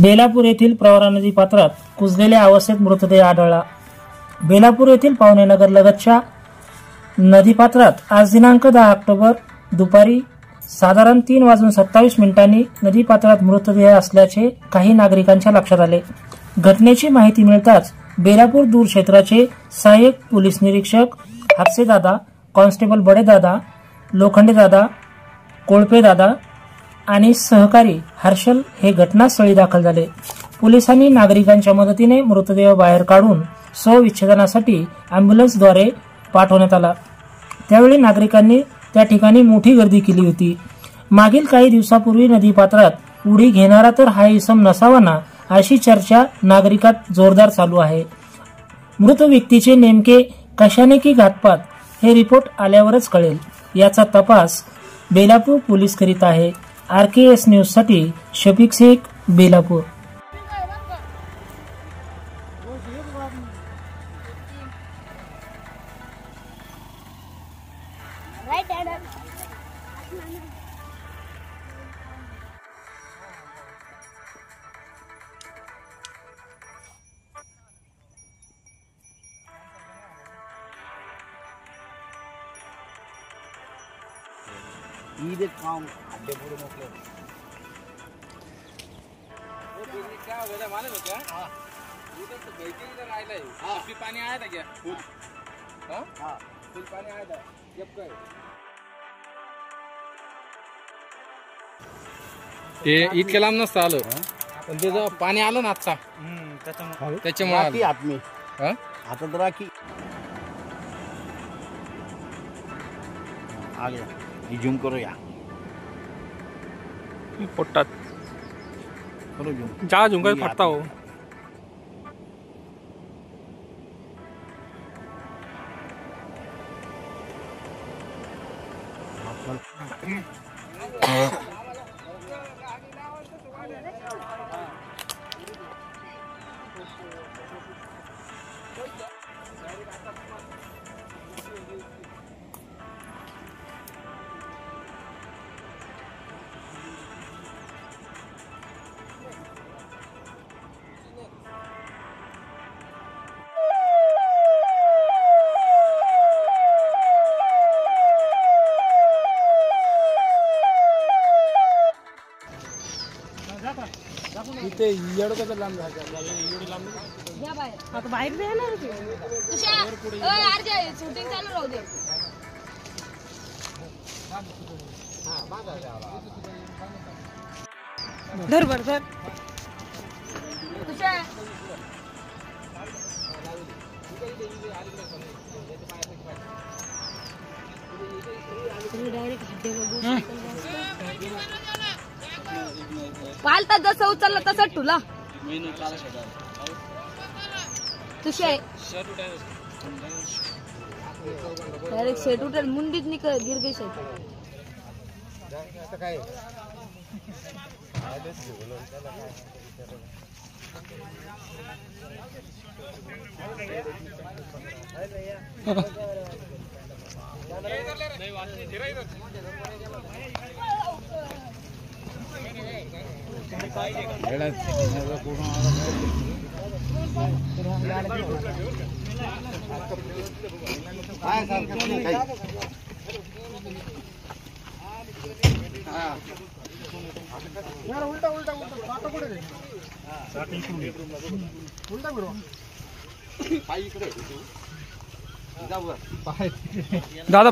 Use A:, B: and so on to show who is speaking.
A: बेलापूर येथील प्रवरा नदी पात्रात कुजलेल्या अवस्थेत मृतदेह आढळला। बेलापूर येथील पावणेनगर लगतच्या नदीपात्रात आज दिनांक 10 ऑक्टोबर दुपारी साधारण 3:27 नदीपात्रात मृतदेह असल्याचे काही नागरिकांच्या लक्षात आले। घटनेची माहिती मिळताच बेलापूर दूर क्षेत्राचे सहाय्यक पोलीस निरीक्षक हापसेदादा, कॉन्स्टेबल बडेदादा, लोखंडेदादा, कोळपेदादा आणि सहकारी हर्षल हे घटनास्थळी दाखल झाले। पोलिसांनी नागरिकांच्या मदतीने मृतदेह बाहेर काढून शवविच्छेदनासाठी अँब्युलन्सद्वारे पाठवण्यात आला। त्यावेळी नागरिकांनी त्या ठिकाणी मोठी गर्दी केली होती। मागील काही दिवसापूर्वी नदीपात्रात उडी घेणारा तर हा इसम नसावा ना, अशी चर्चा नागरिकात जोरदार चालू आहे। मृत व्यक्तीचे नेमके कशाने की घातपात हे रिपोर्ट आल्यावरच कळेल। याचा तपास बेलापूर पोलीस करीत आहे। RKS न्यूज साठी शफीक शेख, बेलापूर।
B: इधर काम अड्डे पूरे मोकले वो बिजली क्या हो गया मालूम है क्या? हां इधर तो बैठे इधर आया है। हां अभी पानी आया था क्या? फुल हां हां फुल पानी आया था जब गए ते इतके लांब नसतं आलं पण ते जेव्हा पाणी आलं ना आता त्याच्यामुळे राखी आत्मी हां आता तर राखी आ गया। जूम करो या
C: पोटात
B: करो जूम
C: जा जूम कर फटता हो।
B: इथे एवढं कसं लांब जायचं एवढं लांब
D: या बाहेर आता बाहेर बी येणार की तुझ्या यार जे शूटिंग चालू राहू दे। हां बाजा धर बर धर तुझ्या डायरेक्ट हड्डे पालता जसं उचललं तसं ठुला तुझे डायरेक्ट शेट उठेल मुंडीत निकल गिर गई शेट काय उल्टा उल्टा उल्टा कुठे रे उल्टा बिरो पाय इकडे दादा